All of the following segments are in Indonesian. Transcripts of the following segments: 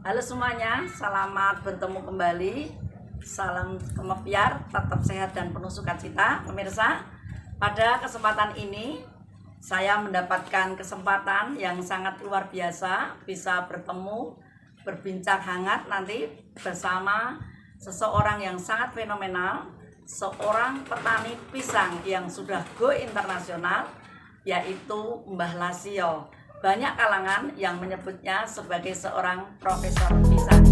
Halo semuanya, selamat bertemu kembali. Salam kemepiar, tetap sehat dan penuh sukacita. Pemirsa, pada kesempatan ini saya mendapatkan kesempatan yang sangat luar biasa bisa bertemu, berbincang hangat nanti bersama seseorang yang sangat fenomenal, seorang petani pisang yang sudah go internasional, yaitu Mbah Lasio. Banyak kalangan yang menyebutnya sebagai seorang profesor pisang.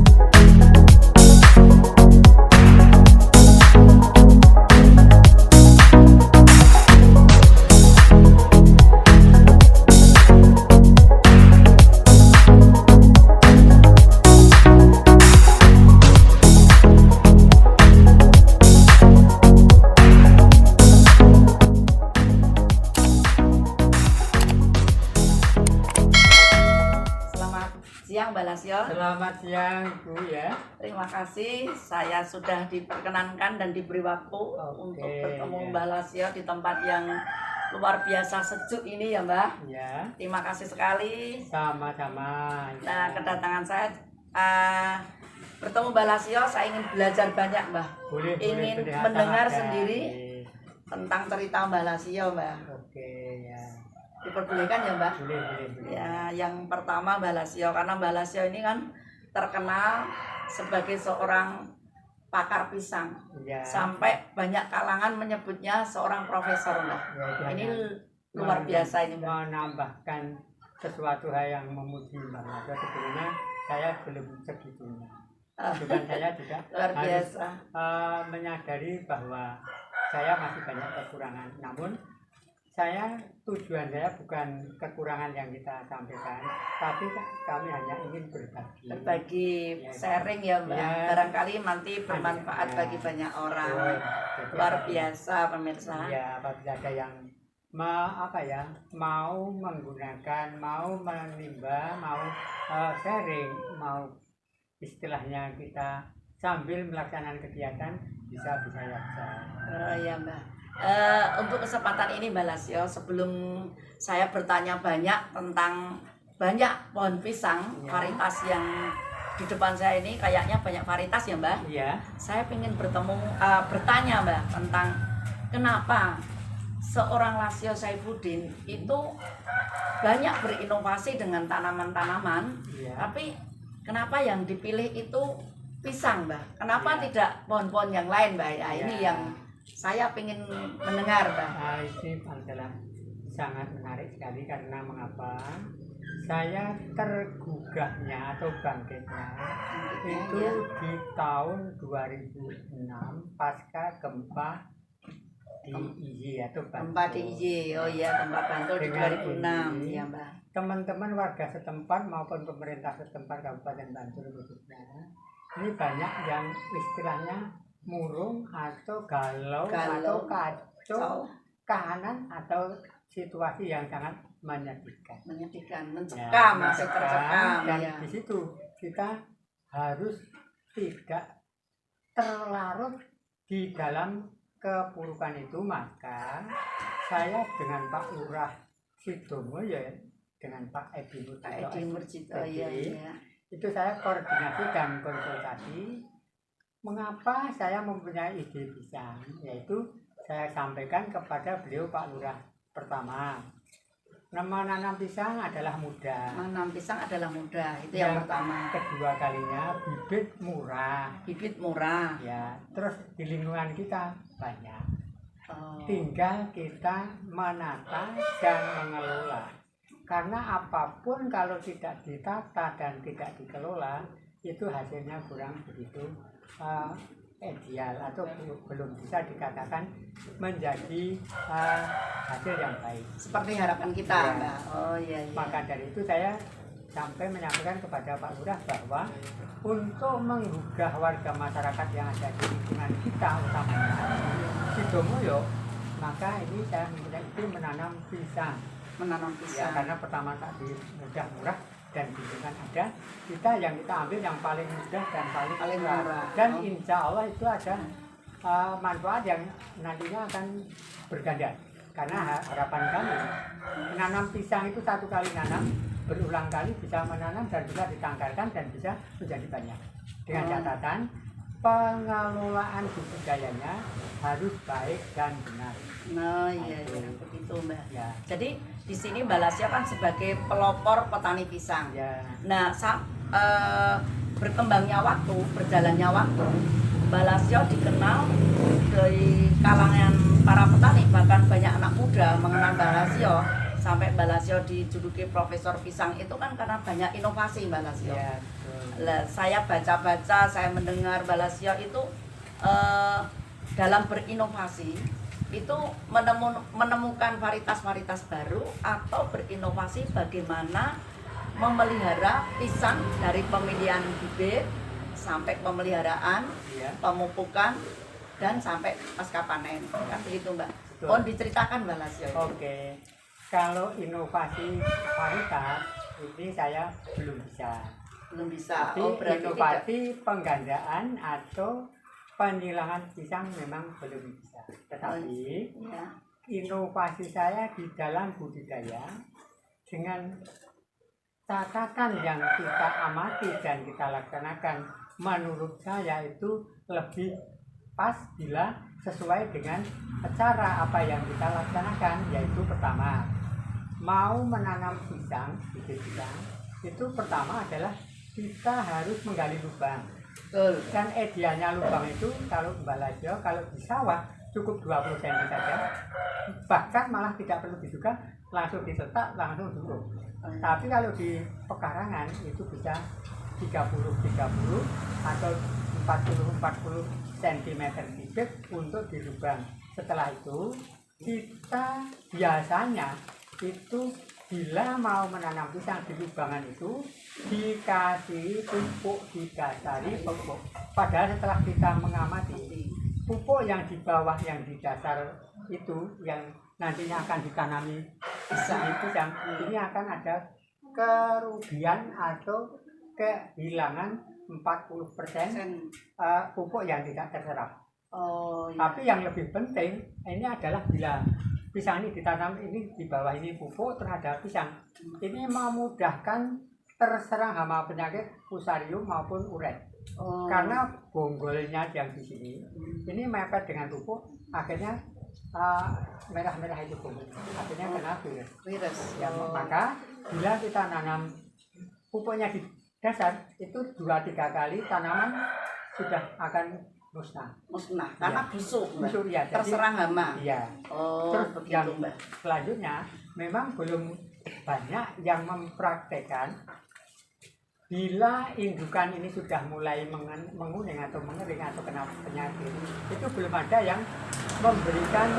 Siang Mbak Lasio. Selamat siang Bu ya. Terima kasih, saya sudah diperkenankan dan diberi waktu untuk bertemu ya. Mbak Lasio di tempat yang luar biasa sejuk ini ya Mbak. Ya. Terima kasih sekali. Sama-sama. Ya. Nah, kedatangan saya bertemu Mbak Lasio, saya ingin belajar banyak Mbak. Ingin mendengar sendiri tentang cerita Mbak Lasio Mbak. Oke ya. Diperbolehkan ya Mbak? Boleh. Ya, yang pertama Mbak Lasio, karena Mbak Lasio ini kan terkenal sebagai seorang pakar pisang. Ya. Sampai banyak kalangan menyebutnya seorang profesor Mbak. Ya, ini luar biasa ini Mbak. Menambahkan sesuatu hal yang memuji Mbak Lasio, sebetulnya saya belum segitunya. Bukan saya juga luar biasa. Harus menyadari bahwa saya masih banyak kekurangan. Namun tujuan saya bukan kekurangan yang kita sampaikan, tapi kami hanya ingin berbagi ya, sharing ya Mbak ya. Barangkali nanti bermanfaat bagi banyak orang. Luar biasa pemirsa ya. Apabila ada yang mau menggunakan, mau menimba, mau sharing, mau istilahnya kita sambil melaksanakan kegiatan bisa ya. Ya Mbak. Untuk kesempatan ini Mbak Lasio, sebelum saya bertanya banyak tentang banyak pohon pisang ya, varietas yang di depan saya ini kayaknya banyak varietas ya Mbak. Iya. Saya ingin bertanya Mbak tentang kenapa seorang Lasio Saifuddin itu banyak berinovasi dengan tanaman-tanaman, ya, tapi kenapa yang dipilih itu pisang Mbak? Kenapa tidak pohon-pohon yang lain Mbak? Ya, ini yang saya ingin mendengar Mbak. Ini adalah sangat menarik sekali karena mengapa saya tergugahnya atau bangkitnya itu ya, di tahun 2006 pasca gempa di IJ atau Bantul. Gempa di IJ, oh iya, gempa Bantul di 2006 ya Mbak. Teman-teman warga setempat maupun pemerintah setempat Kabupaten Bantul khususnya, ini banyak yang istilahnya murung atau galau atau kacau, kahanan atau situasi yang sangat menyedihkan, mencekam, masih tercekam. Dan ya, di situ kita harus tidak terlarut di dalam keburukan itu. Maka saya dengan Pak Lurah Sidomo ya, dengan Pak Edi Murcito ya, itu saya koordinasi dan konsultasi. Mengapa saya mempunyai ide pisang, yaitu saya sampaikan kepada beliau Pak Lurah. Pertama, menanam pisang adalah mudah. Menanam pisang adalah mudah, itu yang pertama. Kedua kalinya bibit murah. Bibit murah. Ya, terus di lingkungan kita banyak. Tinggal kita menata dan mengelola. Karena apapun kalau tidak ditata dan tidak dikelola, itu hasilnya kurang begitu ideal atau belum bisa dikatakan menjadi hasil yang baik seperti harapan kita ya. Mbak. Oh iya. Maka dari itu saya sampai menyampaikan kepada Pak Lurah bahwa untuk menggugah warga masyarakat yang ada di lingkungan kita, utamanya Sidomuyo, maka ini saya mempunyai ide menanam pisang. Ya, karena pertama tadi mudah, murah, dan lingkungan ada, yang kita ambil yang paling mudah dan paling murah. Dan insya Allah itu ada manfaat yang nantinya akan berganda. Karena harapan kami menanam pisang itu satu kali nanam berulang kali bisa menanam dan bisa ditangkarkan dan bisa menjadi banyak. Dengan catatan pengelolaan budidayanya harus baik dan benar. Nah, iya, iya, begitu Mbak. Ya. Jadi di sini Mbak Lasio kan sebagai pelopor petani pisang. Ya. Nah, berkembangnya waktu, berjalannya waktu, Mbak Lasio dikenal dari kalangan para petani, bahkan banyak anak muda mengenal Mbak Lasio. Sampai Mbak Lasio dijuluki Profesor Pisang itu kan karena banyak inovasi Mbak Lasio. Ya, Saya baca-baca, saya mendengar Mbak Lasio itu dalam berinovasi itu menemukan varietas-varietas baru atau berinovasi bagaimana memelihara pisang dari pemilihan bibit sampai pemeliharaan, ya. pemupukan dan sampai pasca panen. Kan begitu Mbak. Betul. Mohon diceritakan Mbak Lasio. Oke. Kalau inovasi varietas ini saya belum bisa. Belum bisa. Tapi berarti inovasi penggandaan atau penilangan pisang memang belum bisa. Tetapi ya. inovasi saya di dalam budidaya dengan catatan yang kita amati dan kita laksanakan, menurut saya itu lebih pas bila sesuai dengan cara apa yang kita laksanakan, yaitu pertama, mau menanam pisang, bibit pisang, itu pertama adalah kita harus menggali lubang. Betul. Dan idealnya lubang itu kalau Mbak Lasio, kalau di sawah cukup 20 cm saja, bahkan malah tidak perlu diduga, langsung diletak, langsung tumbuh. Tapi kalau di pekarangan itu bisa 30-30 atau 40-40 cm bibit untuk di lubang. Setelah itu kita biasanya itu bila mau menanam pisang di lubangan itu dikasih pupuk, didasari pupuk. Padahal setelah kita mengamati pupuk yang di bawah, yang di dasar itu yang nantinya akan ditanami pisang, ini akan ada kerugian atau kehilangan 40% pupuk yang tidak terserap. Oh, iya. Tapi yang lebih penting ini adalah bila pisang ini ditanam, ini di bawah ini pupuk terhadap pisang, ini memudahkan terserang hama penyakit fusarium maupun uret. Karena bonggolnya yang di sini ini mepet dengan pupuk, akhirnya merah-merah itu bonggol, akhirnya kena virus. Ya, maka bila kita nanam pupuknya di dasar itu 2-3 kali tanaman sudah akan musnah karena ya. busuk Ya, terserang hama. Iya. Terus begitu yang Mbak. selanjutnya memang belum banyak yang mempraktekkan bila indukan ini sudah mulai menguning atau mengering atau kena penyakit, itu belum ada yang memberikan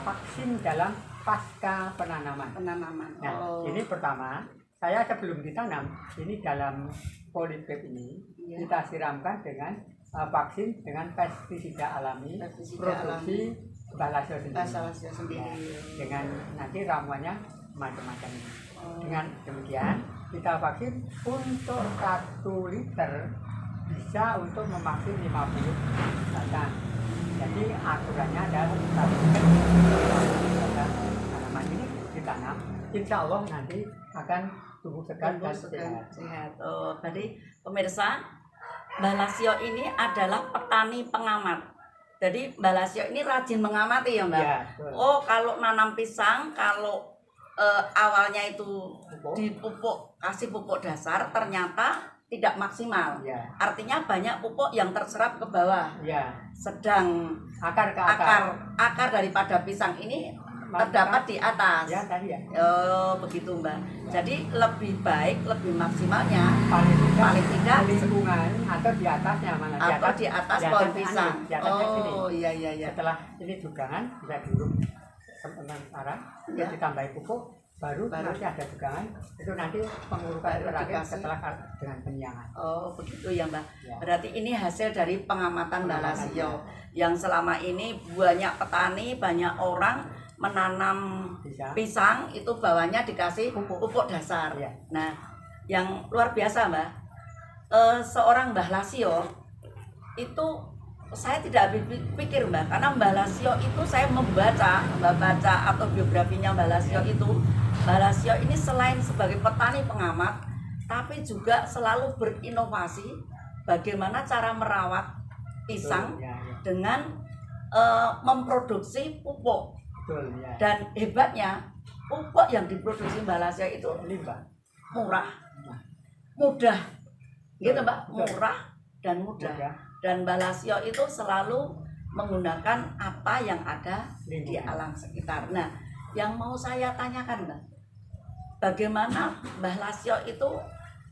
vaksin dalam pasca penanaman. Nah, ini pertama, saya sebelum ditanam, ini dalam polybag ini kita siramkan dengan vaksin dengan pestisida alami, produksi Mbak Lasio sendiri. Ya, dengan nanti ramuannya macam-macam. Dengan demikian kita vaksin untuk 1 liter bisa untuk memaksin 50 batang. Jadi aturannya adalah 1 liter tanaman ini ditanam, insya Allah nanti akan tumbuh segar dan sehat. Berarti pemirsa, Mbak Lasio ini adalah petani pengamat. Jadi Mbak Lasio ini rajin mengamati ya Mbak. Ya, kalau nanam pisang, kalau awalnya itu dipupuk, kasih pupuk dasar, ternyata tidak maksimal. Ya. Artinya banyak pupuk yang terserap ke bawah. Ya. Sedang akar ke akar. Akar daripada pisang ini terdapat di atas. Ya, tadi ya. Begitu Mbak. Jadi lebih baik, lebih maksimalnya paling tidak di lingkungan atau di atasnya mana? Atau di atas pohon pisang. Iya. Setelah ini dugangan bisa diuruk sementara, ya. Ditambahi pupuk, baru nanti ada dugangan, itu nanti pengurukan terakhir setelah dengan penyiangan. Begitu ya Mbak. Ya. Berarti ini hasil dari pengamatan Mbak Lasio yang selama ini banyak petani, banyak orang menanam pisang itu bawahnya dikasih pupuk dasar. Ya. Nah, yang luar biasa Mbak, seorang Mbah Lasio itu saya tidak habis pikir Mbak, karena Mbah Lasio itu saya membaca autobiografinya Mbah Lasio itu. Mbah Lasio ini selain sebagai petani pengamat, tapi juga selalu berinovasi bagaimana cara merawat pisang Betul, ya, ya. dengan memproduksi pupuk. Betul, ya. Dan hebatnya pupuk yang diproduksi Mbah Lasio itu Limbah. murah, mudah, gitu Mbak, Betul. murah dan mudah. Mudah. Dan Mbah Lasio itu selalu menggunakan apa yang ada di Lingkungan. alam sekitar. Nah, yang mau saya tanyakan Mbak, bagaimana Mbah Lasio itu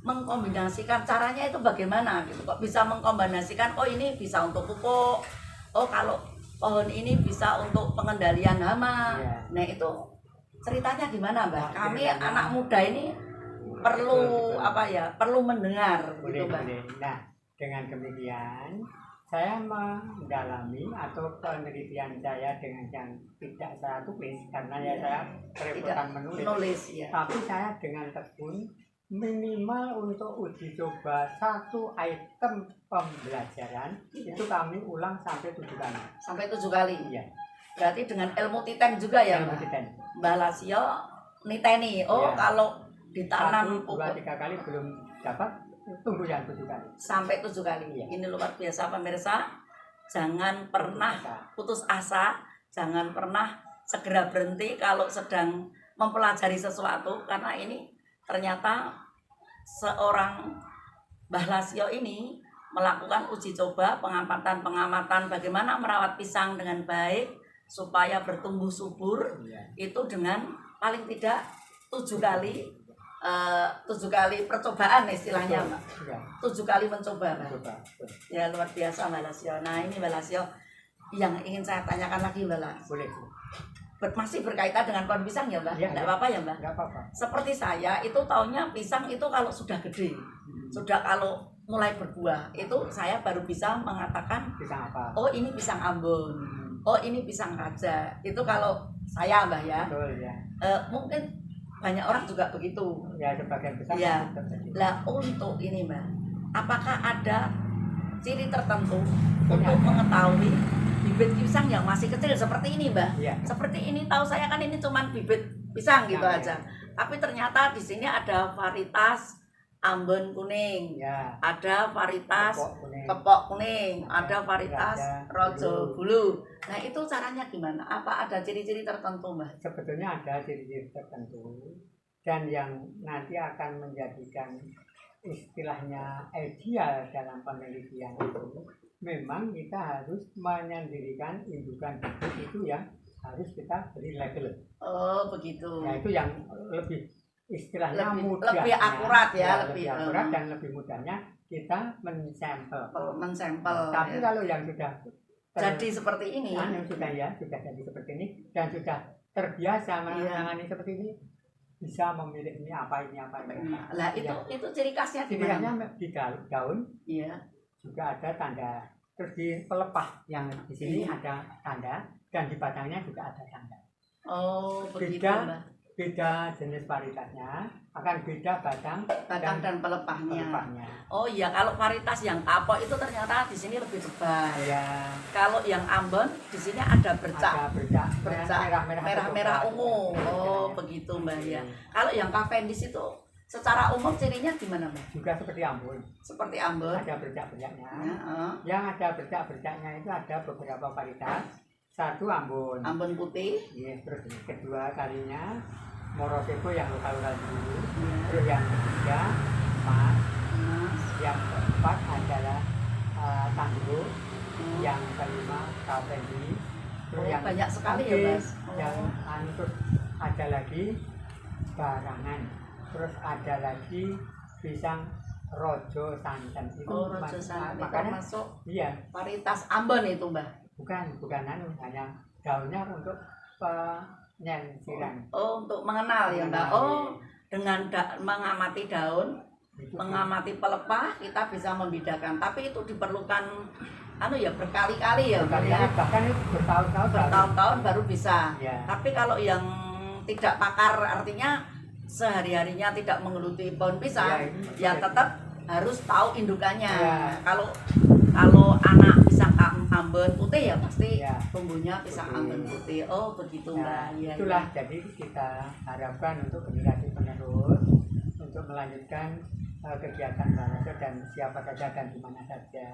mengkombinasikan, caranya itu bagaimana gitu, kok bisa mengkombinasikan, oh ini bisa untuk pupuk, oh kalau pohon ini bisa untuk pengendalian hama. Iya. Nah itu ceritanya gimana Mbak? Nah, Kami ceritanya- anak muda ini perlu Betul. apa ya? Perlu mendengar Boleh, gitu Mbak. boleh. Nah, dengan demikian saya mendalami atau penelitian saya dengan yang tidak saya tulis karena ya saya kerepotan menulis. Nulis ya. Tapi saya dengan tekun minimal untuk uji coba satu item pembelajaran itu kami ulang sampai 7 kali. Sampai 7 kali. Iya. Berarti dengan ilmu titen juga ya Yang Mbak. bertiten. Mbah Lasio niteni. Oh Iya. kalau ditanam 1, 2, pupuk 3 kali belum dapat, tunggu yang 7 kali. sampai 7 kali. Iya. Ini luar biasa pemirsa. Jangan pernah putus asa, jangan pernah segera berhenti kalau sedang mempelajari sesuatu, karena ini ternyata seorang Mbah Lasio ini melakukan uji coba pengamatan bagaimana merawat pisang dengan baik supaya bertumbuh subur, Iya. itu dengan paling tidak 7 kali 7 kali percobaan istilahnya Mbak. Iya. 7 kali mencoba Mbak. Coba. Ya luar biasa Mbak Lasio. Nah ini Mbak Lasio yang ingin saya tanyakan lagi Mbak Lasio. Boleh. Masih berkaitan dengan pohon pisang ya Mbak? Iya, Tidak iya. apa-apa ya Mbak? Enggak apa-apa. Seperti saya itu taunya pisang itu kalau sudah gede, sudah kalau mulai berbuah, itu saya baru bisa mengatakan, Pisang apa? oh ini pisang Ambon, oh ini pisang Raja. Itu kalau saya Mbak ya. Betul ya. Mungkin banyak orang juga begitu. Ya sebagian besar. Iya. terjadi. Lah untuk ini Mbak, apakah ada ciri tertentu Tentunya untuk ada. mengetahui bibit pisang yang masih kecil seperti ini Mbak? Iya. Seperti ini, tahu saya kan ini cuman bibit pisang gitu Nah, aja. Tapi ternyata di sini ada varietas Ambon kuning, Ya. ada varietas Kepok kuning. kepok kuning, ada varietas Raja rojo bulu. bulu. Nah itu caranya gimana? Apa ada ciri-ciri tertentu Mbak? Sebetulnya ada ciri-ciri tertentu dan yang nanti akan menjadikan istilahnya ideal dalam penelitian itu memang kita harus menyendirikan indukan bibit itu yang harus kita beri label. Oh begitu. Ya itu yang lebih istilahnya Lebih akurat ya, lebih lebih, akurat dan lebih mudahnya kita mensampel. mensampel. Tapi Ya. kalau yang sudah Jadi seperti ini. yang sudah jadi seperti ini dan sudah terbiasa menangani seperti ini, bisa memilih ini apa. Lah itu ciri khasnya di Ciri khasnya mana? di daun Iya. juga ada tanda, terus di pelepah yang di sini Iya. ada tanda dan di batangnya juga ada tanda. Oh begitu Beda. Mbak. Beda jenis varietasnya akan beda batang Batang dan pelepahnya. pelepahnya. Oh iya, kalau varietas yang kapok itu ternyata di sini lebih tebal. Ya, Kalau yang Ambon di sini ada bercak ada bercak merah-merah ungu. Oh begitu Mbak ya. Kalau yang Cavendish itu secara umum cirinya gimana Mbak? juga seperti Ambon, Seperti Ambon. ada bercak-bercaknya. Ya, Yang ada bercak-bercaknya itu ada beberapa varietas. Satu Ambon, Ambon putih. yes, terus kedua kalinya Morosebo yang lokal-lokal dulu. Ya. Terus yang ketiga Mas, Mas. yang keempat adalah Tangguh, Oh. yang kelima Cavendish. Oh, banyak sekali ya, Mas. Oh. Yang terus ada lagi Barangan, terus ada lagi pisang Rojo Santen itu. Oh, Rojo Santen makanya termasuk iya, varietas Ambon itu Mbak. bukan hanya daunnya untuk penyensiran. Oh, untuk mengenal ya Mbak. Oh, dengan mengamati daun, Itu mengamati pelepah kita bisa membedakan. Tapi itu diperlukan berkali-kali ya Mbak ya. bahkan itu bertahun-tahun baru. Bertahun-tahun baru bisa. Ya. Tapi kalau yang tidak pakar, artinya sehari-harinya tidak menggeluti pohon pisang, Ya, ya tetap harus tahu indukannya. Ya. Kalau anak pisang K4 Ambon putih ya pasti Ya, bumbunya pisang putih. Ambon putih. Oh begitu Nah, Mbak. Iya, itulah iya. jadi kita harapkan untuk generasi penerus untuk melanjutkan kegiatan Balaso dan siapa saja dan di mana saja.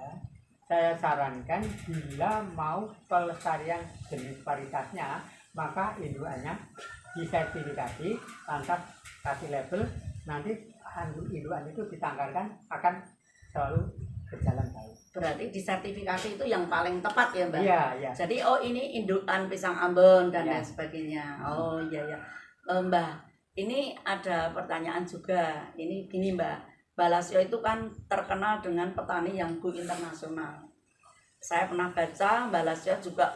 Saya sarankan bila mau pelestarian jenis varietasnya, maka indukannya disertifikasi, lantas kasih label, nanti indukan itu ditanggalkan akan selalu berjalan baik. Berarti disertifikasi itu yang paling tepat ya Mbak. Iya, iya. Jadi oh ini indukan pisang Ambon dan Ya. lain sebagainya. Oh iya ya. Mbak, ini ada pertanyaan juga. Ini gini Mbak. Balasio itu kan terkenal dengan petani yang go internasional. Saya pernah baca Balasio juga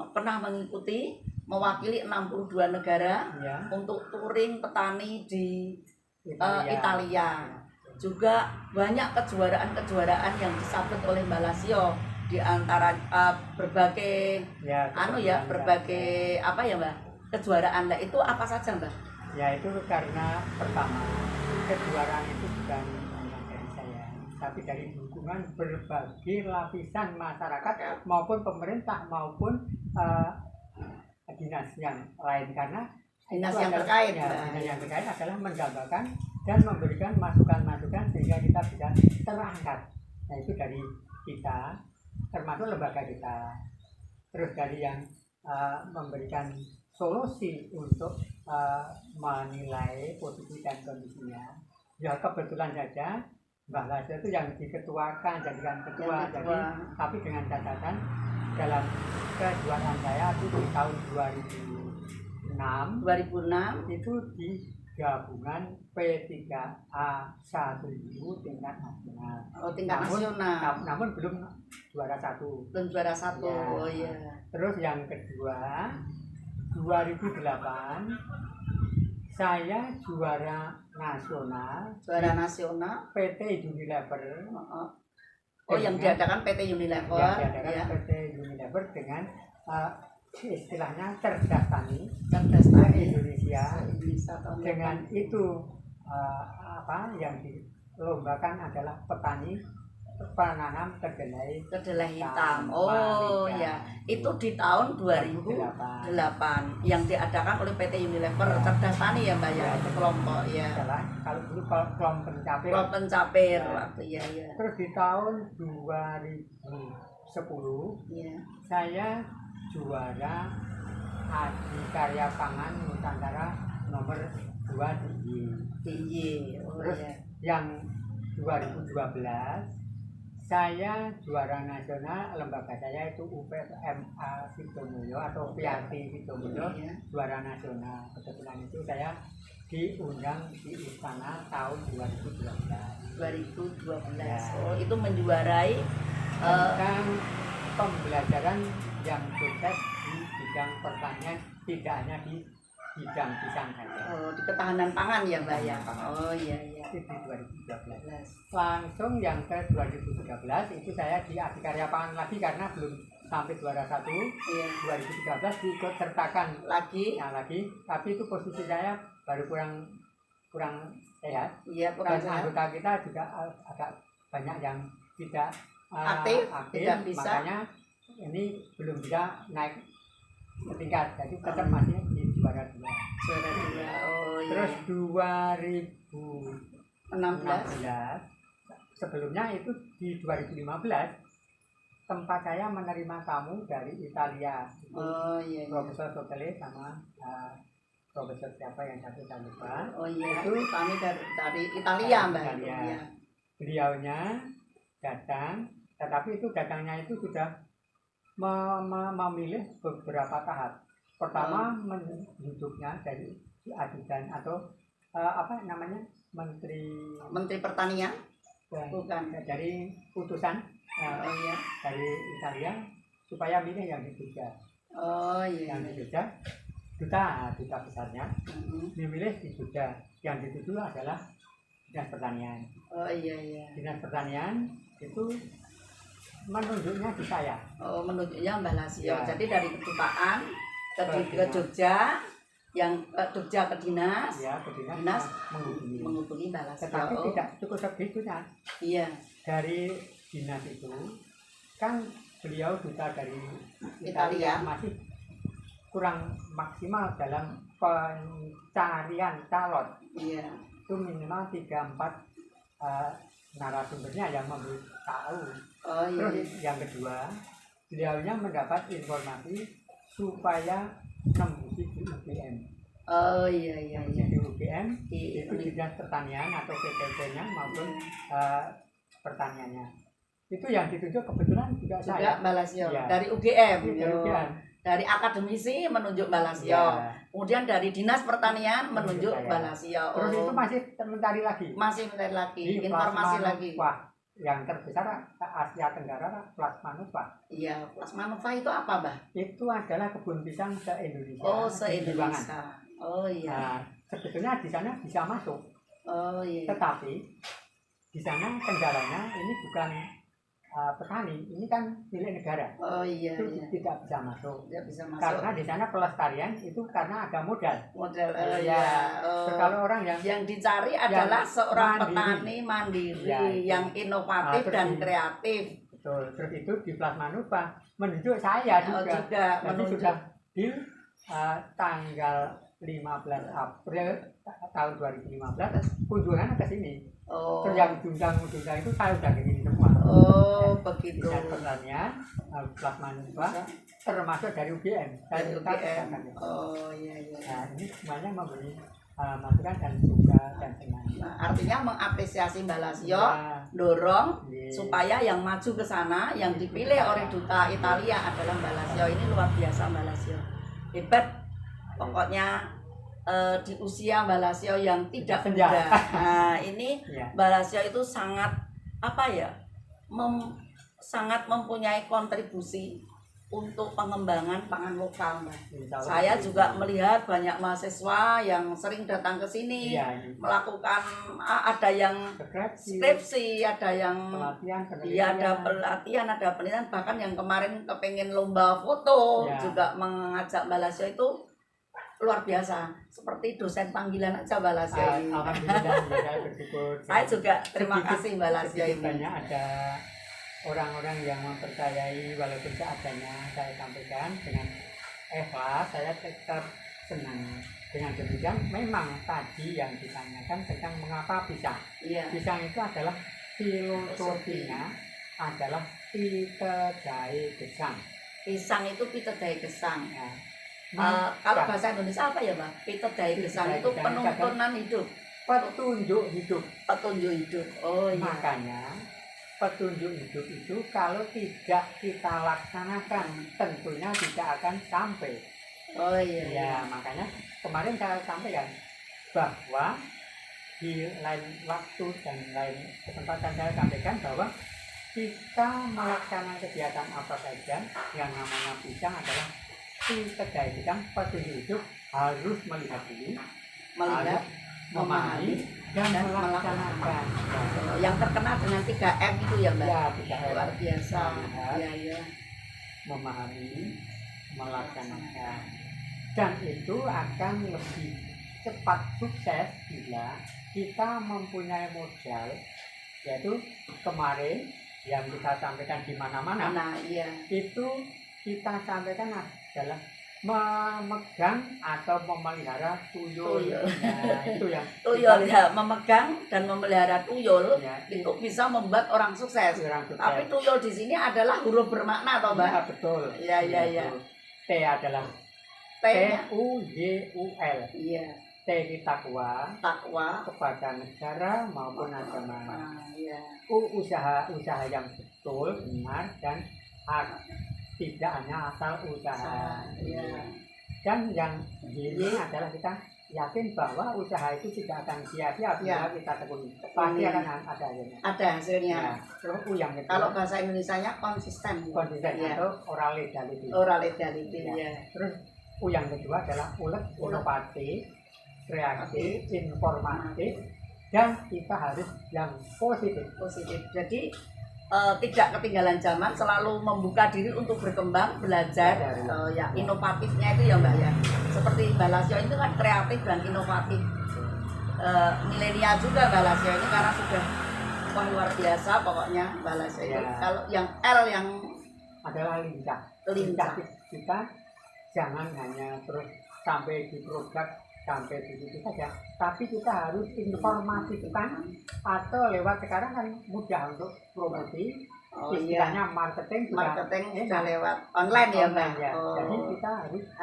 pernah mengikuti mewakili 62 negara Ya, untuk touring petani di Italia. Italia. Juga banyak kejuaraan-kejuaraan yang disabet oleh Balasio di antara berbagai Ya, berbagai apa ya Mbak? Kejuaraan lah itu apa saja Mbak? ya itu karena pertama kejuaraan itu bukan hanya dari saya, tapi dari dukungan berbagai lapisan masyarakat maupun pemerintah maupun dinas yang lain, karena Dinas itu yang adalah- terkait, ya, Mbak. dinas yang terkait adalah menggambarkan dan memberikan masukan-masukan sehingga kita bisa terangkat. Nah itu dari kita, termasuk lembaga kita, terus dari yang memberikan solusi untuk menilai posisi dan kondisinya. Ya kebetulan saja Mbak Lajo itu yang diketuakan, jadikan ketua, Yang jadi ketua. tapi dengan catatan dalam kejuaraan saya itu di tahun 2006 2006 itu di gabungan P3A 1 tingkat nasional. oh tingkat nasional. Namun belum juara satu. Belum juara satu. Ya. Oh iya. Terus yang kedua 2008 saya juara nasional Juara nasional. PT Unilever. Oh yang diadakan PT Unilever. Ya, diadakan Ya. PT Unilever dengan istilahnya cerdas tani Cerdas tani Indonesia. Indonesia tahun Dengan itu apa yang dilombakan adalah petani penanam kedelai kedelai hitam. Tanpa Oh Liga. ya, itu di tahun 2008 yang diadakan oleh PT Unilever Ya. Cerdas Tani ya Mbak ya, Ya. itu kelompok ya. adalah kalau dulu kelompok pencapaian. Kelompok pencapir Ya. waktu ya ya. Terus di tahun 2010 Ya. saya juara Adikarya Pangan Nusantara nomor 2 tinggi. Tinggi. Oh Terus ya. yang 2012 saya juara nasional, lembaga saya itu UPMA Sidomulyo atau Piati Sidomulyo, Ya. juara nasional. Kebetulan itu saya diundang di istana tahun 2012 2012. Ya. Oh, itu menjuarai tentang pembelajaran yang sukses di bidang pertanian, tidak hanya di bidang pisang saja. di ketahanan pangan ya Mbak ya. Oh iya iya. Itu di 2012. 12. Langsung yang ke 2013 itu saya di Adikarya Pangan lagi karena belum sampai juara 1. Iya. 2013 diikut sertakan Lagi lagi, tapi itu posisi saya baru kurang sehat, iya kurang dan sehat. anggota kita juga agak banyak yang tidak Aktif, tidak bisa. makanya ini belum bisa naik ke tingkat, jadi tetap masih di juara 2. Juara 2. Oh iya. Terus 16. 2016 sebelumnya itu di 2015 tempat saya menerima tamu dari Italia, itu Oh iya. Iya. Profesor Sotele sama Profesor siapa yang satu saya lupa. Oh iya. Itu Kami dari Italia Mbak. Italia. Iya. Beliaunya datang, tetapi itu datangnya itu sudah memilih beberapa tahap. Pertama menunjuknya dari ajudan atau apa namanya Menteri Pertanian bukan. dari utusan Oh iya. dari Italia supaya milih yang di Jogja. Oh iya. Yang di Jogja duta besarnya memilih di Jogja. Yang dituju adalah Dinas Pertanian. Oh iya iya. Dinas Pertanian itu menunjuknya di saya. Oh menunjuknya Mbak Lasio. Ya. Jadi dari kedutaan ke Ke Jogja, yang Jogja ke dinas, Ya, ke Dinas dinas menghubungi. menghubungi Mbak Lasio. Tetapi Oh, tidak cukup sebegitunya. iya. Dari dinas itu kan beliau duta dari Italia. masih kurang maksimal dalam pencarian calon. Iya. Itu minimal 3-4 narasumbernya yang memberitahu. Oh iya. Terus yang kedua, beliaunya mendapat informasi supaya nembusi di UGM. Oh iya iya. Nembusi di UGM Di itu dinas pertanian atau PTP-nya maupun pertaniannya. Itu yang dituju kebetulan juga saya. Mbak Lasio Iya. dari UGM. Dari UGM. Dari akademisi menunjuk Mbak Lasio. Ya. Kemudian dari dinas pertanian menunjuk Saya. Mbak Lasio. Terus itu masih mencari lagi. masih mencari lagi Di informasi Plasma lagi. Nova. Yang terbesar Asia Tenggara Plasma Nova. Iya, Plasma Nova itu apa, Mbak? Itu adalah kebun pisang se-Indonesia. Oh, di se-Indonesia. Juwangan. Oh iya. Nah, sebetulnya di sana bisa masuk. Oh iya. Tetapi di sana kendalanya ini bukan petani, ini kan milik negara. Oh iya, Itu iya. tidak bisa masuk. Tidak bisa masuk. Karena di sana pelestarian itu karena ada modal. Model Ya. iya. Oh. Terus kalau orang yang dicari adalah seorang mandiri. petani mandiri Ya, itu. yang inovatif Terus dan di- kreatif. Betul. Terus itu di Plasma Nova menunjuk saya Oh, juga. juga Jadi menunjuk. sudah di tanggal 15 April tahun 2015 kunjungan ke sini. Oh. Terus yang diundang-undang itu saya udah begini semua. Oh, begitu. Dinas pertanian, Plasma Nova, termasuk dari UGM. Saya Dari minta UGM. kedatangan. Oh iya iya. Nah, ini semuanya memberi masukan dan suka dan senang. Nah, artinya mengapresiasi Mbak Lasio, Ya, dorong iya. supaya yang maju ke sana, yang dipilih oleh duta Italia adalah Mbak Lasio. Ini luar biasa Mbak Lasio, hebat. Pokoknya di usia Mbak Lasio yang tidak Senja. muda. Nah, ini Ya. Mbak Lasio itu sangat apa ya? Sangat mempunyai kontribusi untuk pengembangan pangan lokal, Mbak. Insya Allah. Saya juga melihat banyak mahasiswa yang sering datang ke sini Iya, ini. melakukan ada yang skripsi, ada yang pelatihan, iya ada pelatihan, ada penelitian, bahkan yang kemarin kepengen lomba foto Ya. juga mengajak Mbak Lasio itu luar biasa, seperti dosen panggilan aja Mbak Lasio ini. Alhamdulillah, saya bersyukur. Saya juga terima Sedikit- kasih Mbak Lasio sedikit ini. banyak ada orang-orang yang mempercayai walaupun seadanya saya sampaikan dengan ikhlas, saya tetap senang. Dengan demikian memang tadi yang ditanyakan tentang mengapa pisang. Iya. Pisang itu adalah filosofinya adalah pitedai gesang. Pisang itu pitedai gesang. Nah, Kalau ya, bahasa Indonesia apa ya, Mbak? Pitedai gesang Pitedai itu gesang penuntunan hidup, petunjuk hidup. petunjuk hidup. Oh iya. Makanya petunjuk hidup itu kalau tidak kita laksanakan tentunya tidak akan sampai. Oh iya. Ya, makanya kemarin saya sampaikan bahwa di lain waktu dan lain kesempatan saya sampaikan bahwa kita melaksanakan kegiatan apa saja yang namanya pisang adalah kedai pisang petunjuk hidup harus melihat dulu, Melihat, harus memahami dan dan melaksanakan. yang terkenal dengan 3M itu ya Mbak. Ya, tidak Luar biasa. Melihat, Iya iya. memahami, melaksanakan, dan itu akan lebih cepat sukses bila kita mempunyai modal, yaitu kemarin yang kita sampaikan di mana-mana Nah iya. itu kita sampaikan adalah memegang atau memelihara tuyul. Tuyul. Nah, itu yang Tuyul ya, memegang dan memelihara tuyul ya, itu bisa membuat orang sukses. orang sukses. Tapi tuyul di sini adalah huruf bermakna toh Mbak. Ya, betul. Iya iya iya. T adalah T-nya TUYUL. iya, T itu takwa takwa. kepada negara maupun agama. Nah, iya. Usaha yang betul, benar, dan tidak hanya asal usaha. Iya. Dan yang ini adalah kita yakin bahwa usaha itu tidak akan sia-sia bila kita tekuni. Pasti akan ada hasilnya. Ada hasilnya. Ya. Terus yang kedua, Kalau bahasa Indonesianya konsisten. konsisten Ya. atau oral legality. Oral legality Ya. ya. Terus yang kedua adalah ulet, inovatif, kreatif, informatif, dan kita harus yang positif. Positif. Jadi tidak ketinggalan zaman, selalu membuka diri untuk berkembang, belajar, ya inovatifnya itu ya Mbak ya. Seperti Mbak Lasio itu kan kreatif dan inovatif. Milenial juga Mbak Lasio ini karena sudah wah luar biasa pokoknya Mbak Lasio itu. Ya. Kalau yang L yang adalah lincah. Lincah. Kita jangan hanya terus sampai di produk sampai di situ saja, tapi kita harus informasikan atau lewat sekarang kan mudah untuk promosi. Oh istilahnya marketing sudah lewat online ya Mbak. Ya. Oh. Jadi kita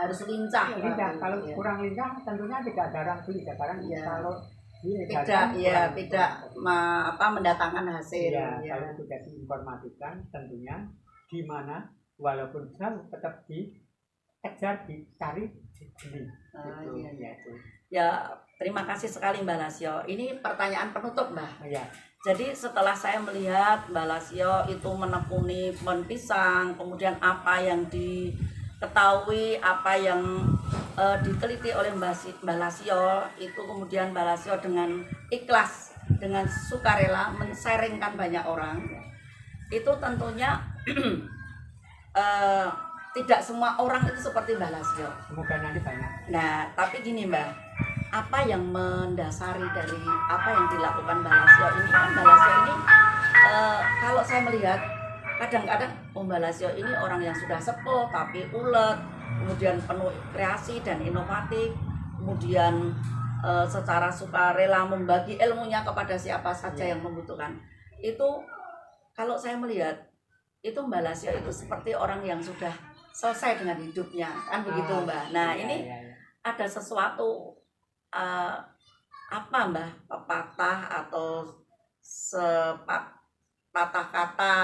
harus lincah. Lincah. Kalau kurang lincah tentunya tidak ada orang beli sekarang. Kalau tidak mendatangkan hasil. Kalau sudah diinformasikan tentunya di mana walaupun jauh tetap dikejar, dicari, dibeli. Ya, terima kasih sekali Mbak Lasio. Ini pertanyaan penutup Mbak. Ya. Jadi setelah saya melihat Mbak Lasio itu menekuni pohon pisang, kemudian apa yang diketahui, apa yang diteliti oleh Mbak Lasio, itu kemudian Mbak Lasio dengan ikhlas, dengan sukarela men-sharingkan banyak orang. Itu tentunya tidak semua orang itu seperti Mbak Lasio. Semoga nanti banyak. Nah, tapi gini Mbak, apa yang mendasari dari apa yang dilakukan Mbak Lasio ini? Mbak Lasio ini kalau saya melihat kadang-kadang Mbak Lasio ini orang yang sudah sepuh tapi ulet, kemudian penuh kreasi dan inovatif, kemudian secara sukarela membagi ilmunya kepada siapa saja yang membutuhkan. Itu kalau saya melihat itu Mbak Lasio itu seperti orang yang sudah selesai dengan hidupnya, kan begitu Mbak. Nah ini ada sesuatu apa Mbak, pepatah atau sepatah kata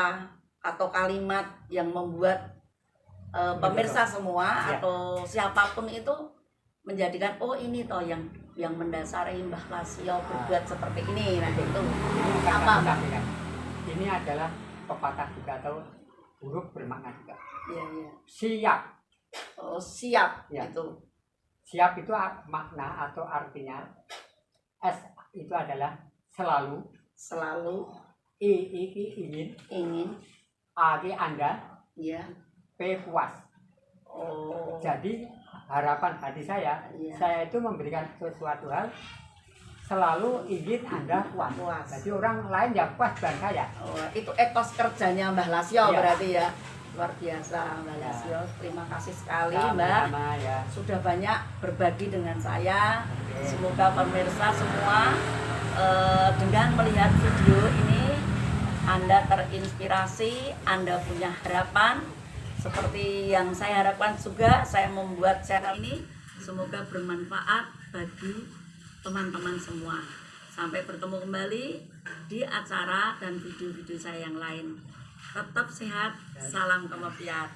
atau kalimat yang membuat pemirsa semua atau siapapun itu menjadikan oh ini toh yang mendasari Mbah Lasio berbuat seperti ini. Nah itu apa Mbak? Ini adalah pepatah juga atau huruf bermakna juga. Iya. Siap. Oh siap ya. Itu. Siap itu makna atau artinya. S itu adalah selalu. Selalu. I ingin. A Anda. Iya. P puas. Oh. Jadi harapan hati saya, saya itu memberikan sesuatu hal selalu ingin Anda puas. Jadi orang lain ya puas dengan saya. Oh, itu etos kerjanya Mbah Lasio berarti ya. Luar biasa Mbah Lasio. Terima kasih sekali Mbak. Sudah banyak berbagi dengan saya. Semoga pemirsa semua dengan melihat video ini Anda terinspirasi, Anda punya harapan seperti yang saya harapkan juga. Saya membuat channel ini semoga bermanfaat bagi teman-teman semua. Sampai bertemu kembali di acara dan video-video saya yang lain. Tetap sehat, salam kemepiat.